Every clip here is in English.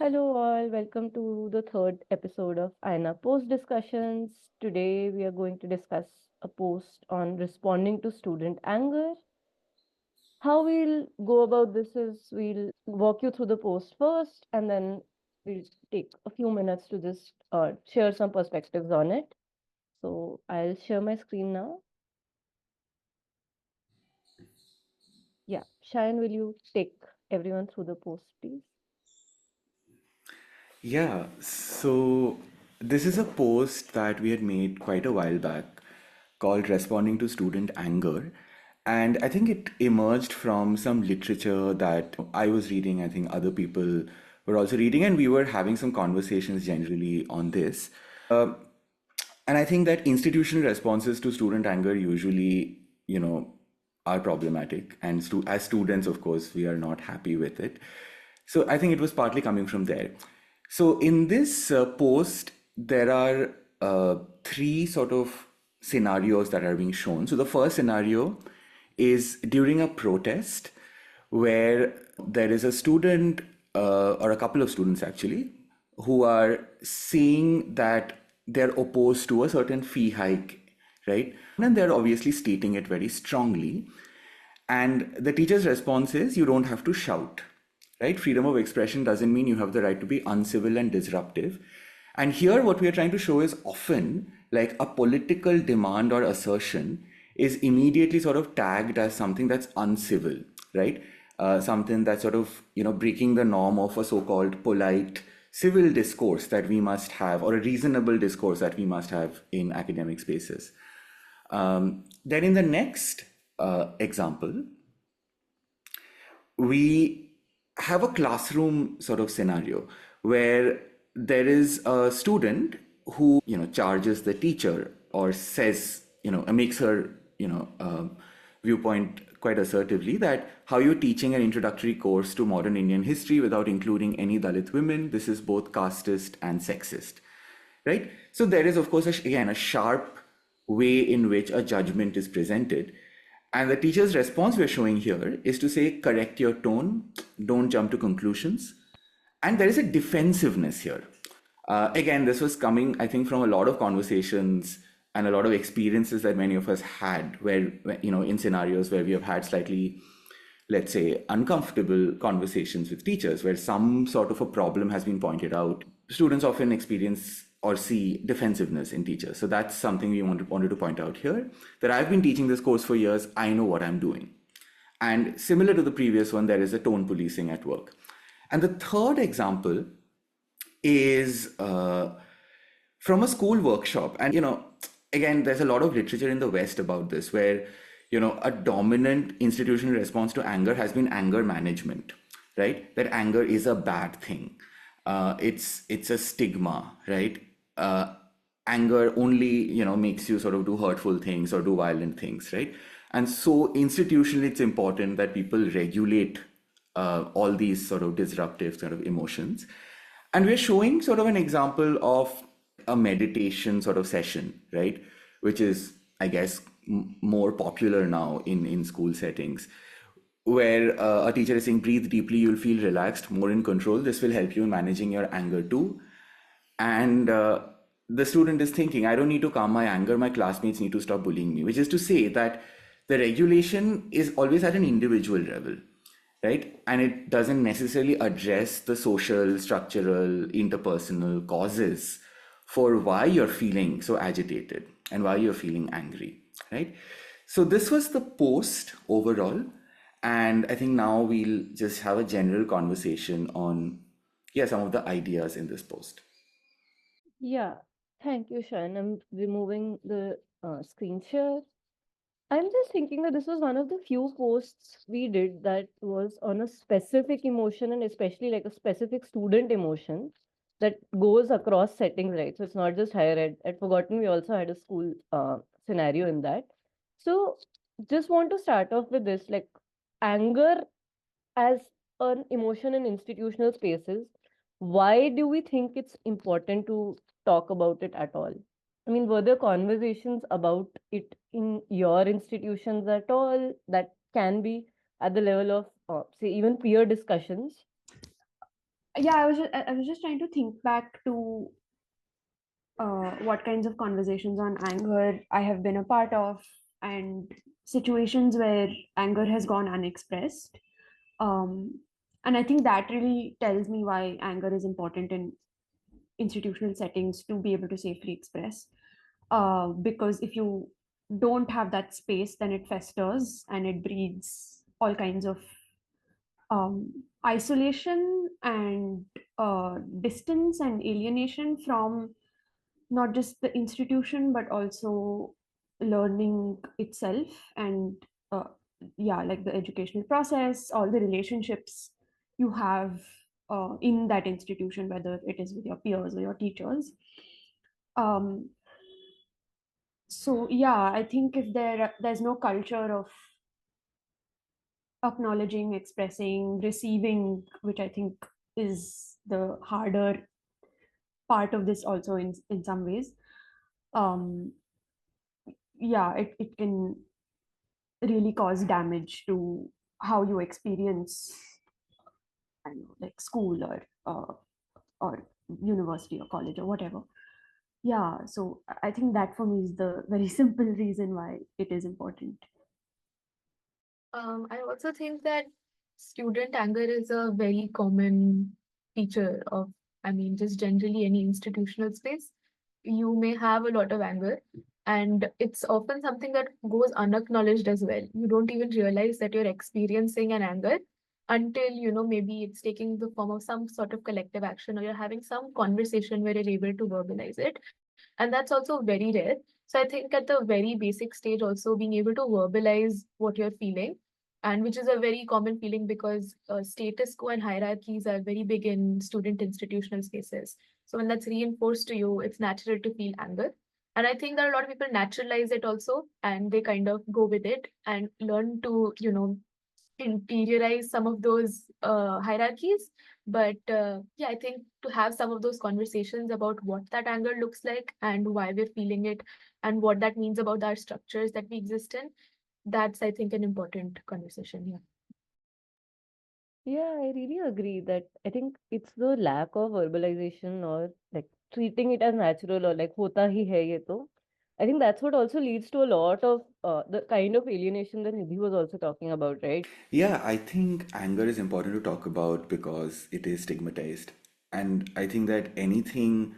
Hello, all. Welcome to the third episode of Aina Post Discussions. Today, we are going to discuss a post on responding to student anger. How we'll go about this is we'll walk you through the post first, and then we'll take a few minutes to just share some perspectives on it. So, I'll share my screen now. Yeah, Shayan, will you take everyone through the post, please? Yeah, so this is a post that we had made quite a while back called Responding to Student Anger. And I think it emerged from some literature that I was reading. I think other people were also reading, and we were having some conversations generally on this. And I think that institutional responses to student anger usually, are problematic. And as students, of course, we are not happy with it. So I think it was partly coming from there. So in this post, there are three sort of scenarios that are being shown. So the first scenario is during a protest where there is a student or a couple of students actually who are saying that they're opposed to a certain fee hike, right? And they're obviously stating it very strongly. And the teacher's response is you don't have to shout, right? Freedom of expression doesn't mean you have the right to be uncivil and disruptive. And here, what we are trying to show is often like a political demand or assertion is immediately sort of tagged as something that's uncivil, right? Something that's sort of, breaking the norm of a so called polite civil discourse that we must have, or a reasonable discourse that we must have in academic spaces. Then in the next example, we have a classroom sort of scenario where there is a student who charges the teacher or says makes her viewpoint quite assertively that how you're teaching an introductory course to modern Indian history without including any Dalit women, this is both casteist and sexist, right? So there is, of course, again, a sharp way in which a judgment is presented. And the teacher's response we're showing here is to say, correct your tone, don't jump to conclusions. And there is a defensiveness here. Again, this was coming, I think, from a lot of conversations and a lot of experiences that many of us had where, in scenarios where we have had slightly, let's say, uncomfortable conversations with teachers where some sort of a problem has been pointed out. Students often experience or see defensiveness in teachers. So that's something we wanted to point out here, that I've been teaching this course for years, I know what I'm doing. And similar to the previous one, there is a tone policing at work. And the third example is from a school workshop. And, again, there's a lot of literature in the West about this, where, a dominant institutional response to anger has been anger management, right? That anger is a bad thing. It's a stigma, right? Anger only, makes you sort of do hurtful things or do violent things, right? And so institutionally, it's important that people regulate all these sort of disruptive sort of emotions. And we're showing sort of an example of a meditation sort of session, right? Which is, I guess, more popular now in school settings, where a teacher is saying, breathe deeply, you'll feel relaxed, more in control. This will help you in managing your anger too. And the student is thinking, I don't need to calm my anger, my classmates need to stop bullying me, which is to say that the regulation is always at an individual level, right? And it doesn't necessarily address the social, structural, interpersonal causes for why you're feeling so agitated and why you're feeling angry, right? So this was the post overall. And I think now we'll just have a general conversation on, yeah, some of the ideas in this post. Yeah, thank you, Shayan. I'm removing the screen share. I'm just thinking that this was one of the few posts we did that was on a specific emotion and especially like a specific student emotion that goes across settings, right? So it's not just higher ed. I'd forgotten we also had a school scenario in that. So just want to start off with this, like anger as an emotion in institutional spaces. Why do we think it's important to talk about it at all? I mean, were there conversations about it in your institutions at all that can be at the level of, say, even peer discussions? Yeah, I was just trying to think back to what kinds of conversations on anger I have been a part of, and situations where anger has gone unexpressed. Um, and I think that really tells me why anger is important in institutional settings to be able to safely express. Because if you don't have that space, then it festers and it breeds all kinds of isolation and distance and alienation from not just the institution but also learning itself, and uh, yeah, like the educational process, all the relationships you have in that institution, whether it is with your peers or your teachers. um, so yeah, I think if there's no culture of acknowledging, expressing, receiving, which I think is the harder part of this also in some ways. um yeah, it can really cause damage to how you experience, I don't know, like school or university or college or whatever. Yeah, so I think that for me is the very simple reason why it is important. I also think that student anger is a very common feature of, I mean, just generally any institutional space. You may have a lot of anger, and it's often something that goes unacknowledged as well. You don't even realize that you're experiencing an anger until, maybe it's taking the form of some sort of collective action, or you're having some conversation where you're able to verbalize it. And that's also very rare. So I think at the very basic stage, also being able to verbalize what you're feeling, and which is a very common feeling because status quo and hierarchies are very big in student institutional spaces. So when that's reinforced to you, it's natural to feel anger. And I think that a lot of people naturalize it also, and they kind of go with it and learn to, interiorize some of those hierarchies. But yeah, I think to have some of those conversations about what that anger looks like and why we're feeling it and what that means about our structures that we exist in, that's, I think, an important conversation here. Yeah, I really agree that I think it's the lack of verbalization or like treating it as natural or like hota hi hai ye to. I think that's what also leads to a lot of the kind of alienation that Nidhi was also talking about, right? Yeah, I think anger is important to talk about because it is stigmatized. And I think that anything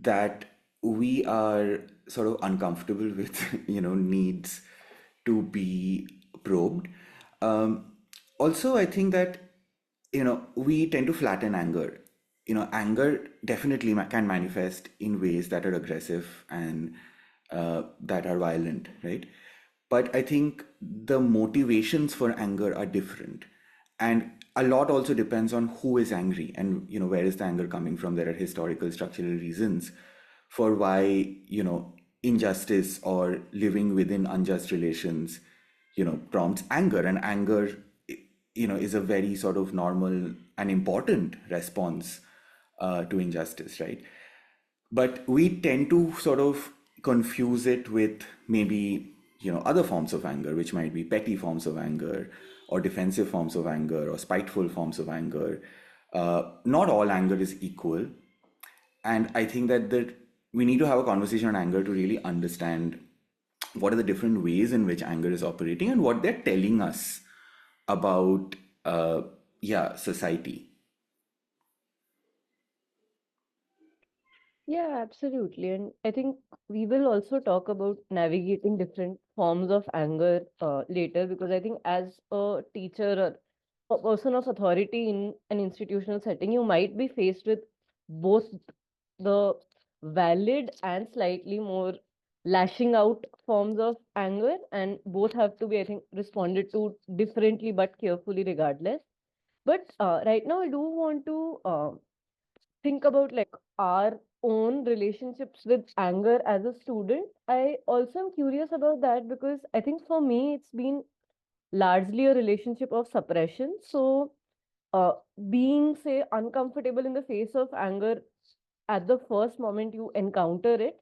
that we are sort of uncomfortable with, needs to be probed. Um, Also, I think that, we tend to flatten anger. Anger definitely can manifest in ways that are aggressive and that are violent, right? But I think the motivations for anger are different. And a lot also depends on who is angry and, where is the anger coming from. There are historical, structural reasons for why, injustice or living within unjust relations, prompts anger. And anger, is a very sort of normal and important response to injustice, right? But we tend to sort of confuse it with maybe, other forms of anger, which might be petty forms of anger or defensive forms of anger or spiteful forms of anger. Not all anger is equal. And I think that we need to have a conversation on anger to really understand what are the different ways in which anger is operating and what they're telling us about yeah, society. Yeah, absolutely. And I think we will also talk about navigating different forms of anger later, because I think as a teacher or a person of authority in an institutional setting, you might be faced with both the valid and slightly more lashing out forms of anger, and both have to be, I think, responded to differently but carefully regardless. But right now, I do want to think about like our own relationships with anger as a student. I also am curious about that because I think for me it's been largely a relationship of suppression. So uh, being, say, uncomfortable in the face of anger at the first moment you encounter it.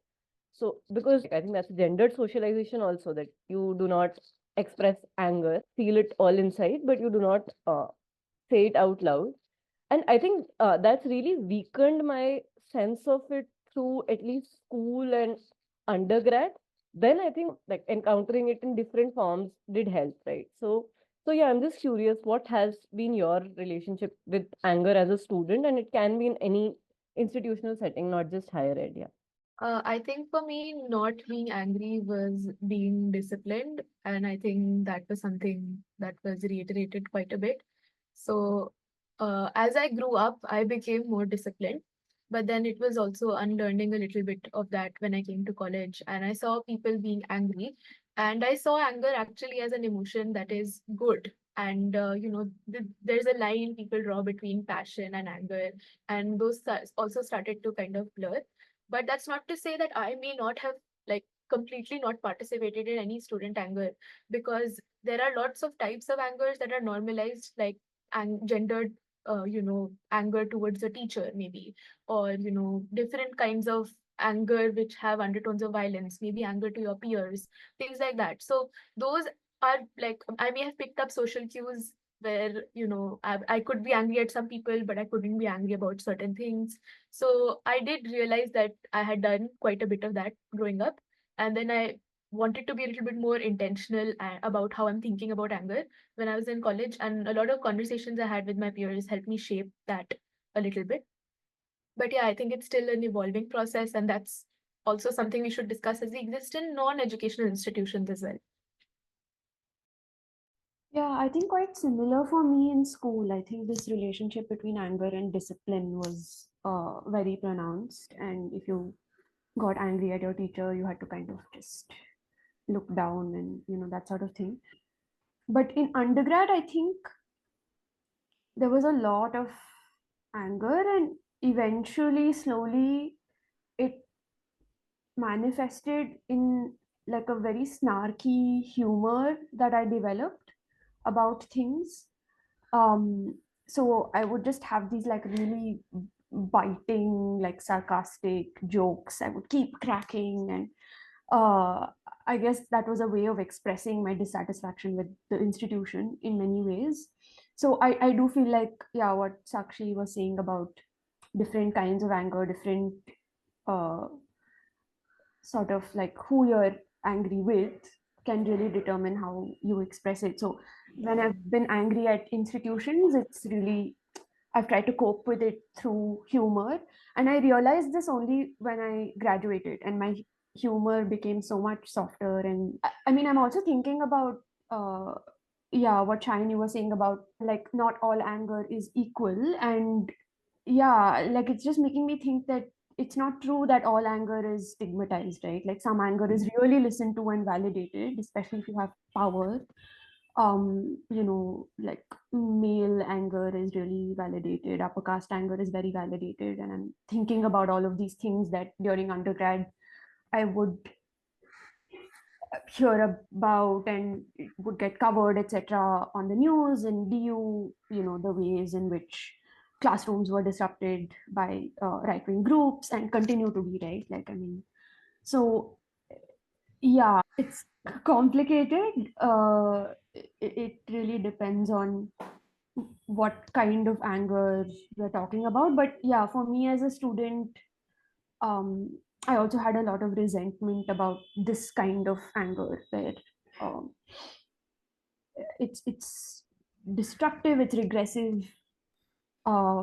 So because I think that's gendered socialization also, that you do not express anger, feel it all inside, but you do not say it out loud. And I think that's really weakened my sense of it through at least school and undergrad. Then I think like encountering it in different forms did help, right? So yeah, I'm just curious, what has been your relationship with anger as a student? And it can be in any institutional setting, not just higher ed. Yeah. I think for me, not being angry was being disciplined, and I think that was something that was reiterated quite a bit. So, as I grew up, I became more disciplined, but then it was also unlearning a little bit of that when I came to college, and I saw people being angry, and I saw anger actually as an emotion that is good. And there's a line people draw between passion and anger, and those also started to kind of blur. But that's not to say that I may not have like completely not participated in any student anger, because there are lots of types of angers that are normalized, like gendered, anger towards a teacher, maybe, or different kinds of anger which have undertones of violence, maybe anger to your peers, things like that. So those are like, I may have picked up social cues where I could be angry at some people, but I couldn't be angry about certain things. So I did realize that I had done quite a bit of that growing up. And then I wanted to be a little bit more intentional about how I'm thinking about anger when I was in college. And a lot of conversations I had with my peers helped me shape that a little bit. But yeah, I think it's still an evolving process. And that's also something we should discuss as we exist in non-educational institutions as well. Yeah, I think quite similar for me in school. I think this relationship between anger and discipline was very pronounced. And if you got angry at your teacher, you had to kind of just look down and, that sort of thing. But in undergrad, I think there was a lot of anger, and eventually, slowly, it manifested in like a very snarky humor that I developed about things. Um, so I would just have these like really biting, like sarcastic jokes. I would keep cracking, and uh, I guess that was a way of expressing my dissatisfaction with the institution in many ways. So I do feel like, yeah, what Sakshi was saying about different kinds of anger, different uh, sort of like who you're angry with can really determine how you express it. So when I've been angry at institutions, it's really, I've tried to cope with it through humor. And I realized this only when I graduated, and my humor became so much softer. And I mean, I'm also thinking about, yeah, what Shiny was saying about like not all anger is equal. And yeah, like it's just making me think that it's not true that all anger is stigmatized, right? Like some anger is really listened to and validated, especially if you have power. Like male anger is really validated, upper caste anger is very validated. And I'm thinking about all of these things that during undergrad I would hear about, and it would get covered, etc., on the news and DU, the ways in which classrooms were disrupted by right-wing groups and continue to be, right? Like, I mean, so yeah, it's complicated. It really depends on what kind of anger we're talking about. But yeah, for me as a student, um, I also had a lot of resentment about this kind of anger where um, it's destructive, it's regressive. Uh,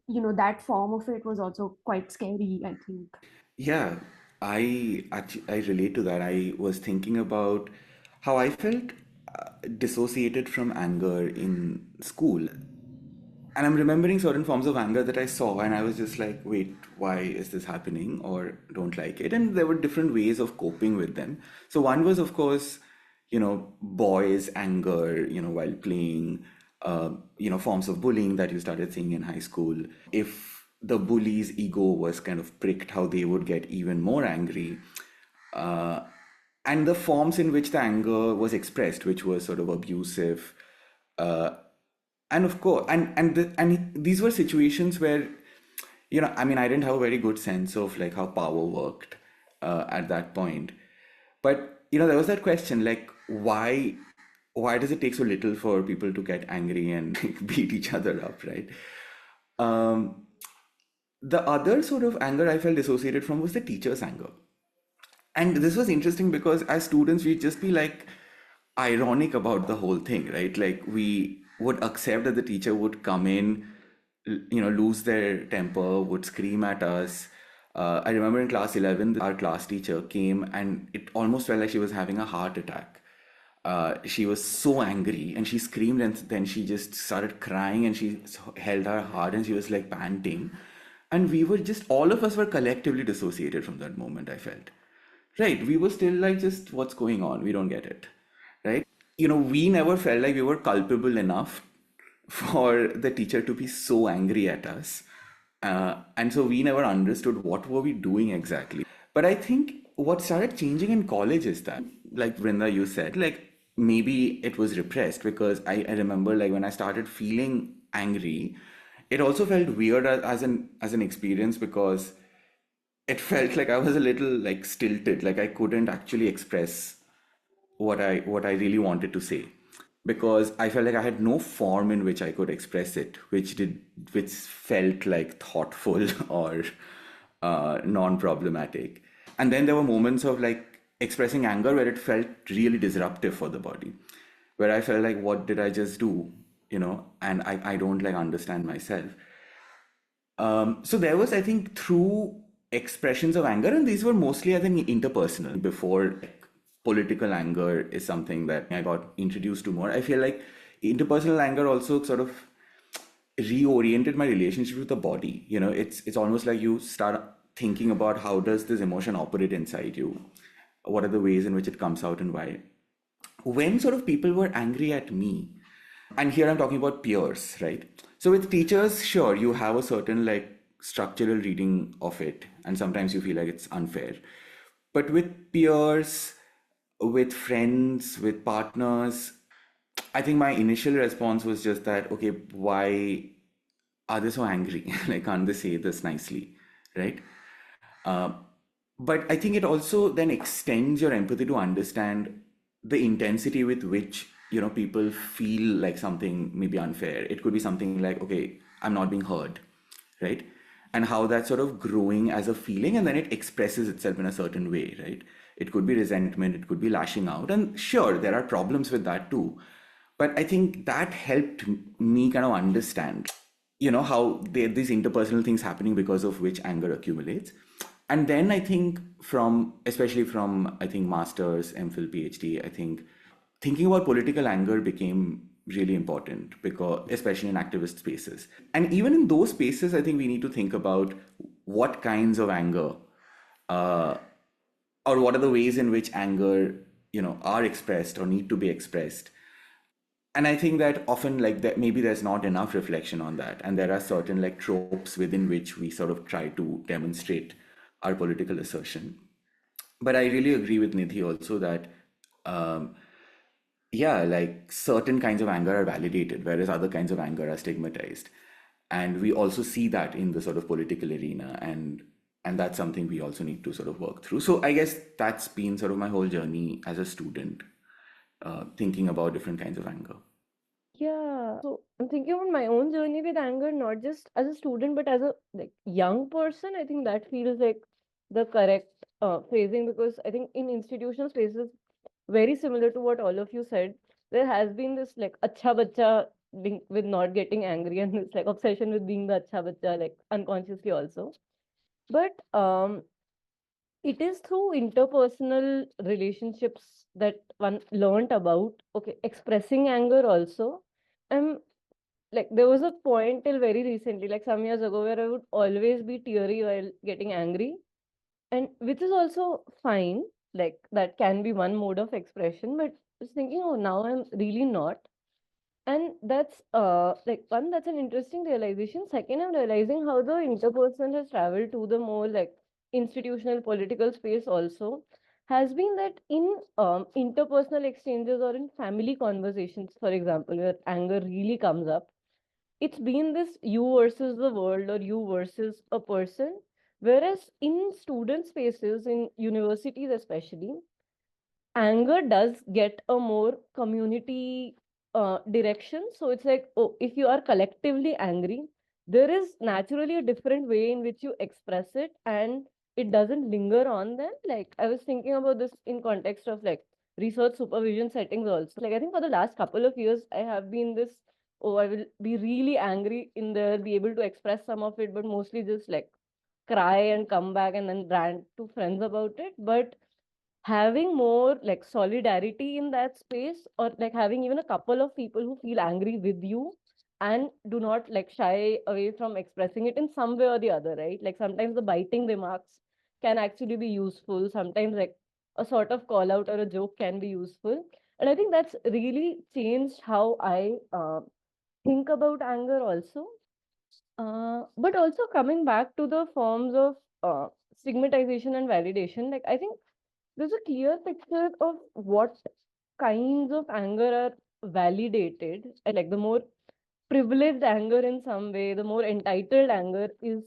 that form of it was also quite scary, I think. Yeah, I relate to that. I was thinking about how I felt dissociated from anger in school. And I'm remembering certain forms of anger that I saw, and I was just like, wait, why is this happening? Or don't like it. And there were different ways of coping with them. So, one was, of course, boys' anger, while playing, forms of bullying that you started seeing in high school. If the bully's ego was kind of pricked, how they would get even more angry. Uh, and the forms in which the anger was expressed, which was sort of abusive, uh, and of course, these were situations where, I mean, I didn't have a very good sense of like how power worked at that point. But there was that question, like, why does it take so little for people to get angry and like, beat each other up, right? Um, the other sort of anger I felt dissociated from was the teacher's anger. And this was interesting because as students, we'd just be like ironic about the whole thing, right? Like we would accept that the teacher would come in, lose their temper, would scream at us. I remember in class 11, our class teacher came and it almost felt like she was having a heart attack. She was so angry and she screamed and then she just started crying and she held her heart and she was like panting. And we were just, all of us were collectively dissociated from that moment, I felt. Right. We were still like, just what's going on? We don't get it. Right. We never felt like we were culpable enough for the teacher to be so angry at us. And so we never understood what were we doing exactly. But I think what started changing in college is that, like Vrinda, you said, like maybe it was repressed because I remember like when I started feeling angry, it also felt weird as an experience because it felt like I was a little like stilted, like I couldn't actually express what I really wanted to say because I felt like I had no form in which I could express it, which felt like thoughtful or non-problematic. And then there were moments of like expressing anger where it felt really disruptive for the body, where I felt like, what did I just do? And I don't like understand myself. So there was, I think, through expressions of anger, and these were mostly, I think, interpersonal. Before like, political anger is something that I got introduced to more. I feel like interpersonal anger also sort of reoriented my relationship with the body. It's almost like you start thinking about how does this emotion operate inside you? What are the ways in which it comes out and why? When sort of people were angry at me, and here I'm talking about peers, right? So with teachers, sure, you have a certain like structural reading of it, and sometimes you feel like it's unfair. But with peers, with friends, with partners, I think my initial response was just that, okay, why are they so angry? Like, can't they say this nicely, right? Uh, but I think it also then extends your empathy to understand the intensity with which people feel like something may be unfair. It could be something like, okay, I'm not being heard, right? And how that's sort of growing as a feeling, and then it expresses itself in a certain way, right? It could be resentment, it could be lashing out, and sure, there are problems with that too. But I think that helped me kind of understand how these interpersonal things happening because of which anger accumulates. And then I think especially from I think masters, MPhil, PhD, I think thinking about political anger became really important because especially in activist spaces. And even in those spaces, I think we need to think about what kinds of anger uh, or what are the ways in which anger are expressed or need to be expressed. And I think that often like that maybe there's not enough reflection on that, and there are certain like tropes within which we sort of try to demonstrate our political assertion. But I really agree with Nidhi also that um, yeah, like certain kinds of anger are validated whereas other kinds of anger are stigmatized, and we also see that in the sort of political arena, and that's something we also need to sort of work through. So I guess that's been sort of my whole journey as a student, thinking about different kinds of anger. Yeah. So I'm thinking about my own journey with anger, not just as a student, but as a like young person. I think that feels like the correct phrasing because I think in institutional spaces, very similar to what all of you said, there has been this like acha bacha link with not getting angry and this like obsession with being the acha bacha, like unconsciously also. But it is through interpersonal relationships that one learned about okay expressing anger also. Um, like there was a point till very recently, like some years ago, where I would always be teary while getting angry, and which is also fine. Like that can be one mode of expression, but I was thinking, oh, now I'm really not. And that's like one, that's an interesting realization. Second, I'm realizing how the interpersonal has traveled to the more like institutional political space also has been that in interpersonal exchanges or in family conversations, for example, where anger really comes up, it's been this you versus the world or you versus a person. Whereas in student spaces, in universities especially, anger does get a more community direction. So it's like, oh, if you are collectively angry, there is naturally a different way in which you express it, and it doesn't linger on them. Like, I was thinking about this in context of like research supervision settings also. Like, I think for the last couple of years, I have been this, oh, I will be really angry in there, be able to express some of it, but mostly just like cry and come back and then rant to friends about it. But having more like solidarity in that space, or like having even a couple of people who feel angry with you and do not like shy away from expressing it in some way or the other, right? Like sometimes the biting remarks can actually be useful, sometimes like a sort of call out or a joke can be useful. And I think that's really changed how I think about anger also. But also coming back to the forms of stigmatization and validation, like I think there's a clear picture of what kinds of anger are validated. And like the more privileged anger in some way, the more entitled anger is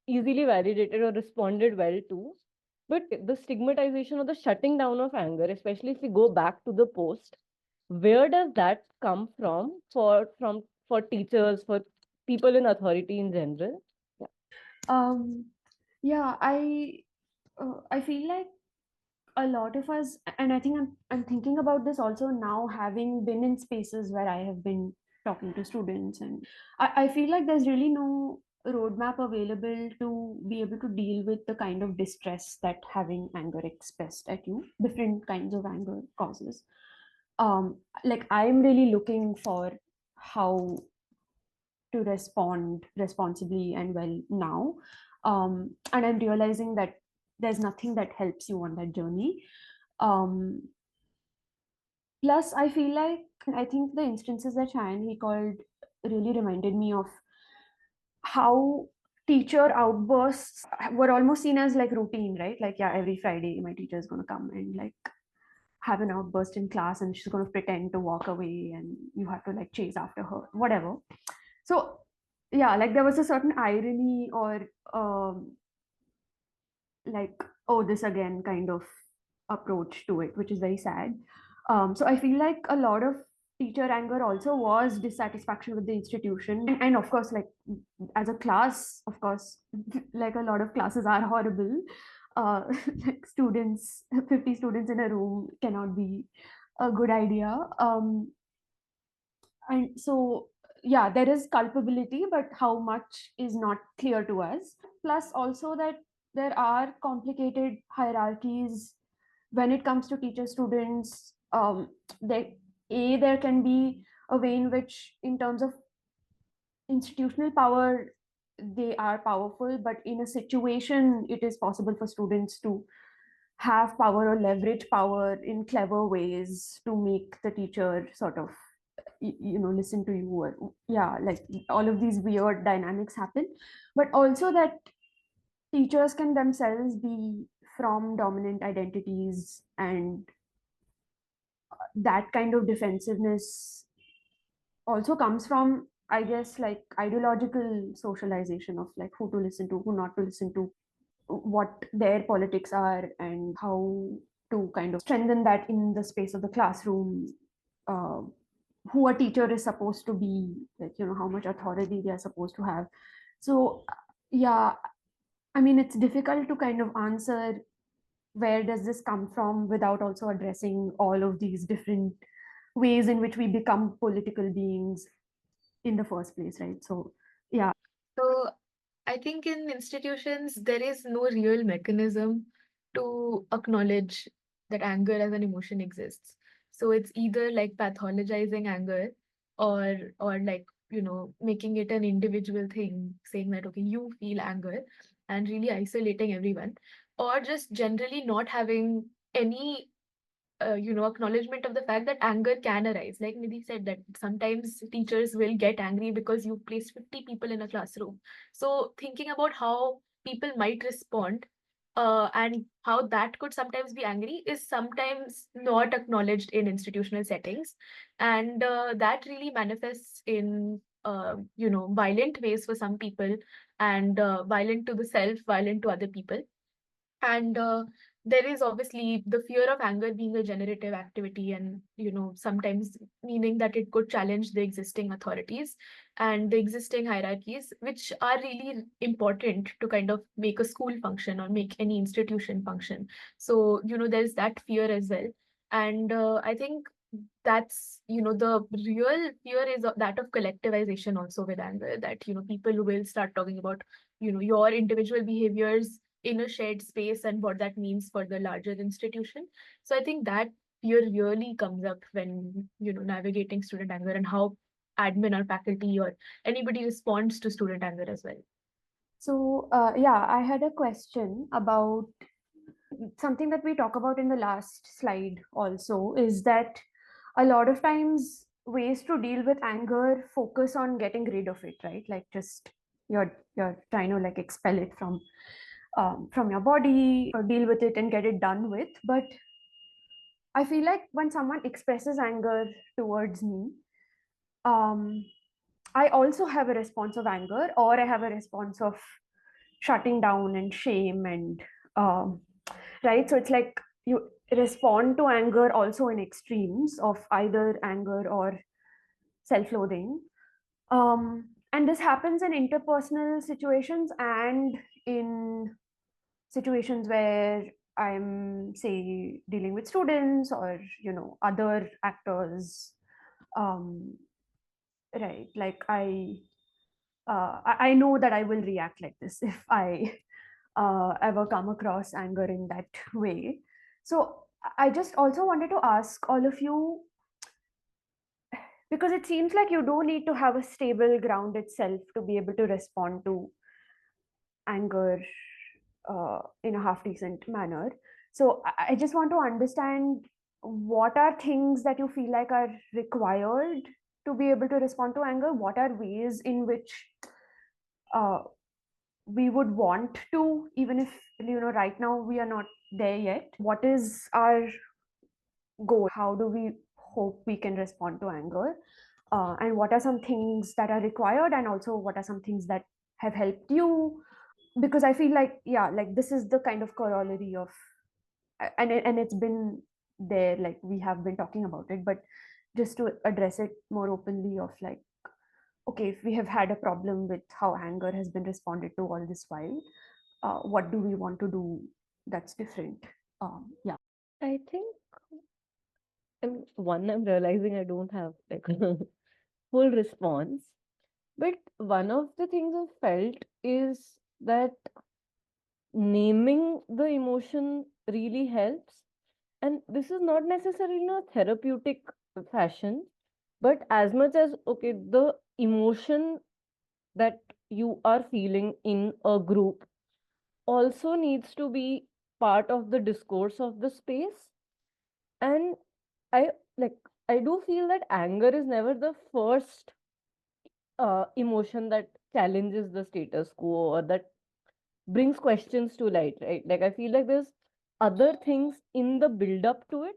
easily validated or responded well to. But the stigmatization or the shutting down of anger, especially if we go back to the post, where does that come from for teachers, for people in authority in general? Yeah. Um, yeah, I feel like a lot of us, and I think I'm thinking about this also now, having been in spaces where I have been talking to students, and I feel like there's really no roadmap available to be able to deal with the kind of distress that having anger expressed at you, different kinds of anger causes. Like I'm really looking for how to respond responsibly and well now. And I'm realizing that there's nothing that helps you on that journey. um, Plus I feel like, I think the instances that Shayan recalled really reminded me of how teacher outbursts were almost seen as like routine, right? Like, yeah, every Friday my teacher is going to come and like have an outburst in class, and she's going to pretend to walk away and you have to like chase after her, whatever. So yeah, like there was a certain irony or um, like, oh, this again kind of approach to it, which is very sad. So I feel like a lot of teacher anger also was dissatisfaction with the institution. And of course, like as a class, of course, like a lot of classes are horrible. uh, like students, 50 students in a room cannot be a good idea. And so yeah, there is culpability, but how much is not clear to us. Plus also that there are complicated hierarchies when it comes to teacher students. There can be a way in which, in terms of institutional power, they are powerful, but in a situation it is possible for students to have power or leverage power in clever ways to make the teacher sort of listen to you, or yeah, like all of these weird dynamics happen. But also that teachers can themselves be from dominant identities, and that kind of defensiveness also comes from, I guess, like ideological socialization of like who to listen to, who not to listen to, what their politics are, and how to kind of strengthen that in the space of the classroom. uh, who a teacher is supposed to be, like, how much authority they are supposed to have. So yeah, I mean, it's difficult to kind of answer where does this come from without also addressing all of these different ways in which we become political beings in the first place, right? So yeah. So I think in institutions, there is no real mechanism to acknowledge that anger as an emotion exists. So it's either like pathologizing anger, or like, making it an individual thing, saying that, okay, you feel anger, and really isolating everyone, or just generally not having any acknowledgement of the fact that anger can arise. Like Nidhi said, that sometimes teachers will get angry because you placed 50 people in a classroom. So thinking about how people might respond, and how that could sometimes be angry, is sometimes not acknowledged in institutional settings. And that really manifests in violent ways for some people, and violent to the self, violent to other people. And there is obviously the fear of anger being a generative activity, and sometimes meaning that it could challenge the existing authorities and the existing hierarchies, which are really important to kind of make a school function or make any institution function. So there's that fear as well. And I think that's the real fear is that of collectivization also with anger, that people will start talking about your individual behaviors in a shared space and what that means for the larger institution. So I think that fear really comes up when navigating student anger, and how admin or faculty or anybody responds to student anger as well. So, yeah, I had a question about something that we talk about in the last slide also, is that a lot of times ways to deal with anger focus on getting rid of it, right? Like just you're trying to like expel it from your body or deal with it and get it done with. But I feel like when someone expresses anger towards me, um, I also have a response of anger, or I have a response of shutting down and shame and um, right. So it's like you respond to anger also in extremes of either anger or self-loathing. And this happens in interpersonal situations and in situations where I'm, say, dealing with students or other actors. Um, right, like I know that I will react like this if I ever come across anger in that way. So I just also wanted to ask all of you, because it seems like you do need to have a stable ground itself to be able to respond to anger in a half decent manner. So I just want to understand, what are things that you feel like are required to be able to respond to anger? What are ways in which uh, we would want to, even if right now we are not there yet? What is our goal? How do we hope we can respond to anger? And what are some things that are required, and also what are some things that have helped you? Because I feel like, yeah, like this is the kind of corollary of, and it's been there, like we have been talking about it, but just to address it more openly, of like, okay, if we have had a problem with how anger has been responded to all this while, what do we want to do that's different? Yeah. I think, I'm realizing I don't have like a full response, but one of the things I felt is that naming the emotion really helps. And this is not necessarily in a therapeutic fashion, but as much as, okay, the emotion that you are feeling in a group also needs to be part of the discourse of the space. And I like, I do feel that anger is never the first emotion that challenges the status quo or that brings questions to light, right? Like, I feel like there's other things in the build up to it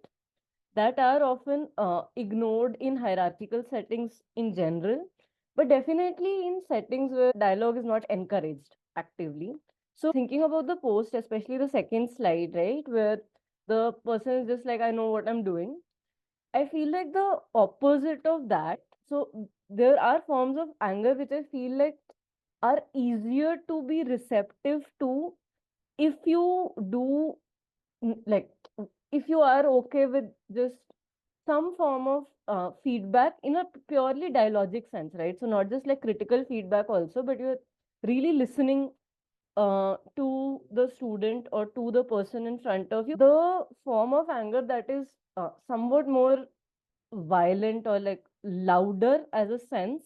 that are often ignored in hierarchical settings in general, but definitely in settings where dialogue is not encouraged actively. So, thinking about the post, especially the second slide, right, where the person is just like, I know what I'm doing. I feel like the opposite of that. So, there are forms of anger which I feel like are easier to be receptive to if you do, like, if you are okay with just some form of feedback in a purely dialogic sense, right? So not just like critical feedback also, but you're really listening to the student or to the person in front of you. The form of anger that is somewhat more violent or like louder as a sense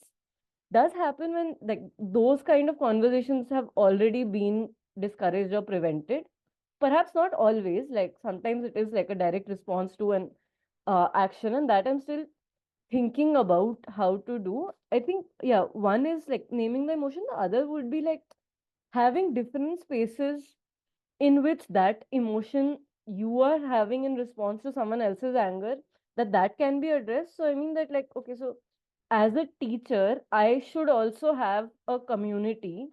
does happen when like those kind of conversations have already been discouraged or prevented. Perhaps not always, like sometimes it is like a direct response to an action, and that I'm still thinking about how to do. I think, yeah, one is like naming the emotion, the other would be like having different spaces in which that emotion you are having in response to someone else's anger, that can be addressed. So I mean that, like, okay, so as a teacher I should also have a community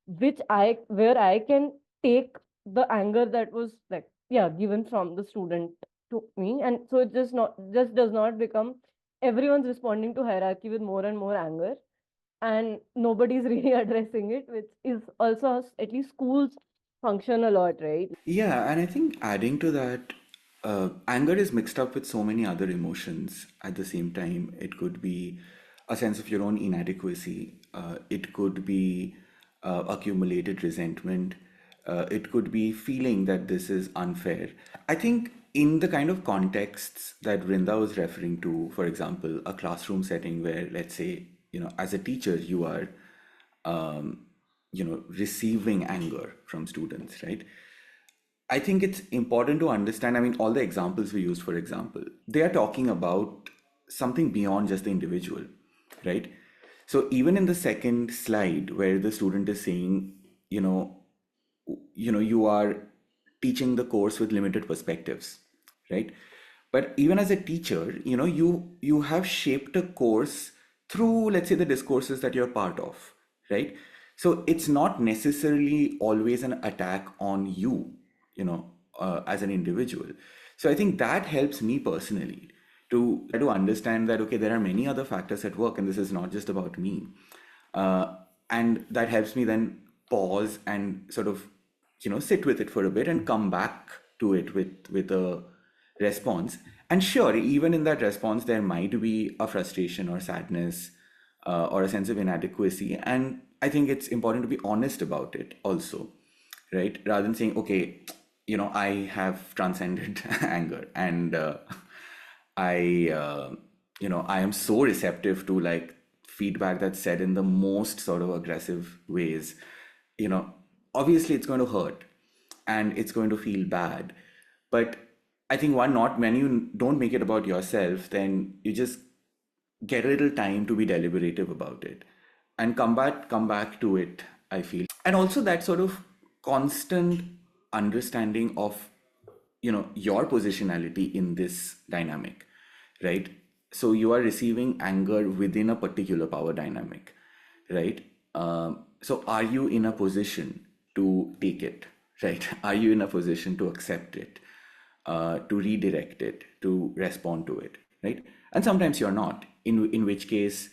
which I where I can take the anger that was like given from the student to me, and so it just does not become everyone's responding to hierarchy with more and more anger, and nobody's really addressing it, which is also how at least schools function a lot, right? Yeah, and I think adding to that, anger is mixed up with so many other emotions at the same time. It could be a sense of your own inadequacy, it could be accumulated resentment, it could be feeling that this is unfair. I think in the kind of contexts that Vrinda was referring to, for example, a classroom setting where, let's say, as a teacher, you are receiving anger from students, right? I think it's important to understand. I mean, all the examples we used, for example, they are talking about something beyond just the individual, right? So even in the second slide, where the student is saying, you know, you are teaching the course with limited perspectives, right? But even as a teacher, you have shaped a course through, let's say, the discourses that you're part of, right? So it's not necessarily always an attack on you, as an individual. So I think that helps me personally to try to understand that, okay, there are many other factors at work and this is not just about me. And that helps me then pause and sort of sit with it for a bit and come back to it with a response. And sure, even in that response there might be a frustration or sadness, or a sense of inadequacy, and I think it's important to be honest about it also, right? Rather than saying, okay, I have transcended anger, and I am so receptive to like feedback that's said in the most sort of aggressive ways. You know, obviously it's going to hurt and it's going to feel bad, but I think not when you don't make it about yourself, then you just get a little time to be deliberative about it and come back to it, I feel. And also that sort of constant understanding of your positionality in this dynamic, right? So you are receiving anger within a particular power dynamic, right? So are you in a position to take it, right? Are you in a position to accept it, to redirect it, to respond to it, right? And sometimes you're not, in which case,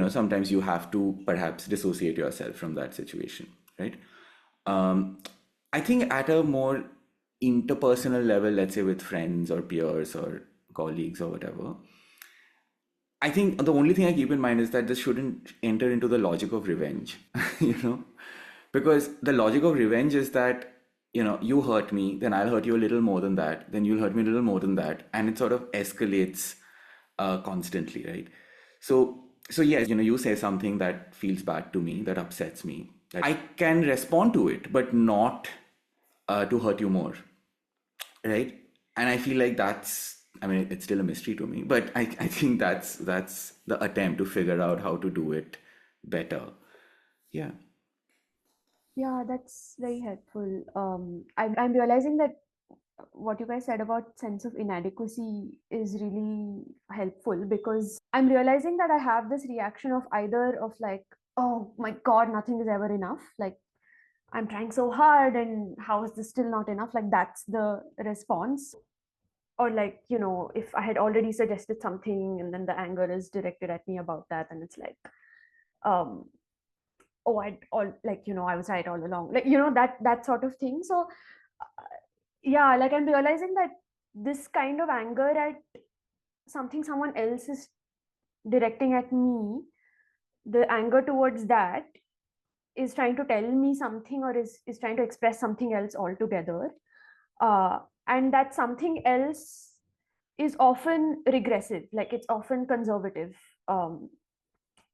sometimes you have to perhaps dissociate yourself from that situation, right? um, I think at a more interpersonal level, let's say with friends or peers or colleagues or whatever, I think the only thing I keep in mind is that this shouldn't enter into the logic of revenge, you know, because the logic of revenge is that, you hurt me, then I'll hurt you a little more than that, then you'll hurt me a little more than that, and it sort of escalates constantly, right? So yes, you say something that feels bad to me, that upsets me, that I can respond to it, but not to hurt you more, right? And I feel like I mean, it's still a mystery to me, but I think that's the attempt to figure out how to do it better. Yeah. Yeah, that's very helpful. I'm realizing that what you guys said about sense of inadequacy is really helpful, because I'm realizing that I have this reaction of either of like, oh my God, nothing is ever enough. Like, I'm trying so hard and how is this still not enough? Like, that's the response. Or like, if I had already suggested something and then the anger is directed at me about that, and it's like, um, oh, I was right all along. Like, that sort of thing. So yeah, like I'm realizing that this kind of anger at something someone else is directing at me, the anger towards that is trying to tell me something, or is trying to express something else altogether. And that something else is often regressive, like it's often conservative. um,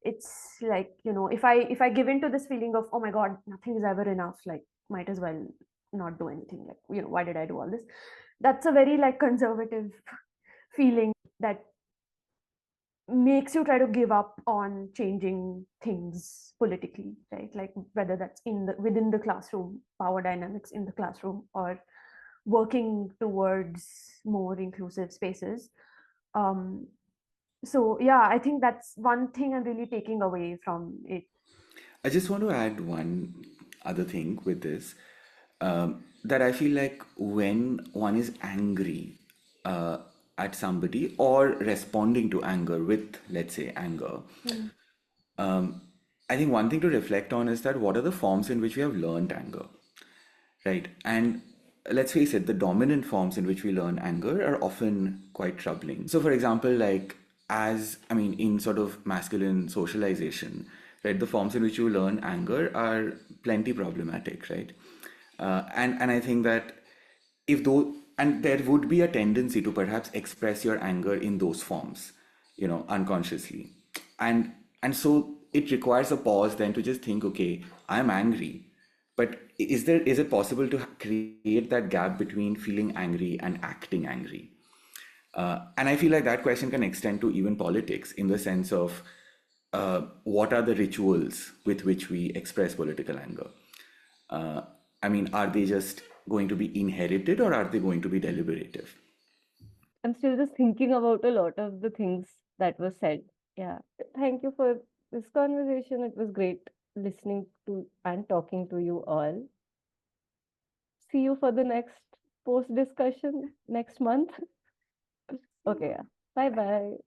it's like, if I give in to this feeling of, oh my God, nothing is ever enough, like might as well not do anything, like, why did I do all this? That's a very like conservative feeling that makes you try to give up on changing things politically, right? Like whether that's within the classroom, power dynamics in the classroom, or working towards more inclusive spaces. um, so yeah, I think that's one thing I'm really taking away from it. I just want to add one other thing with this. that I feel like when one is angry at somebody or responding to anger with, let's say, anger, I think one thing to reflect on is that what are the forms in which we have learned anger, right? And let's face it, the dominant forms in which we learn anger are often quite troubling. So, for example, like I mean, in sort of masculine socialization, right, the forms in which you learn anger are plenty problematic, right? And I think that if though and there would be a tendency to perhaps express your anger in those forms, unconsciously, and so it requires a pause then to just think, okay, I'm angry, but is it possible to create that gap between feeling angry and acting angry? And I feel like that question can extend to even politics in the sense of what are the rituals with which we express political anger? Uh, I mean, are they just going to be inherited or are they going to be deliberative? I'm still just thinking about a lot of the things that were said. Yeah. Thank you for this conversation. It was great listening to and talking to you all. See you for the next post discussion next month. Okay. Yeah. Bye bye.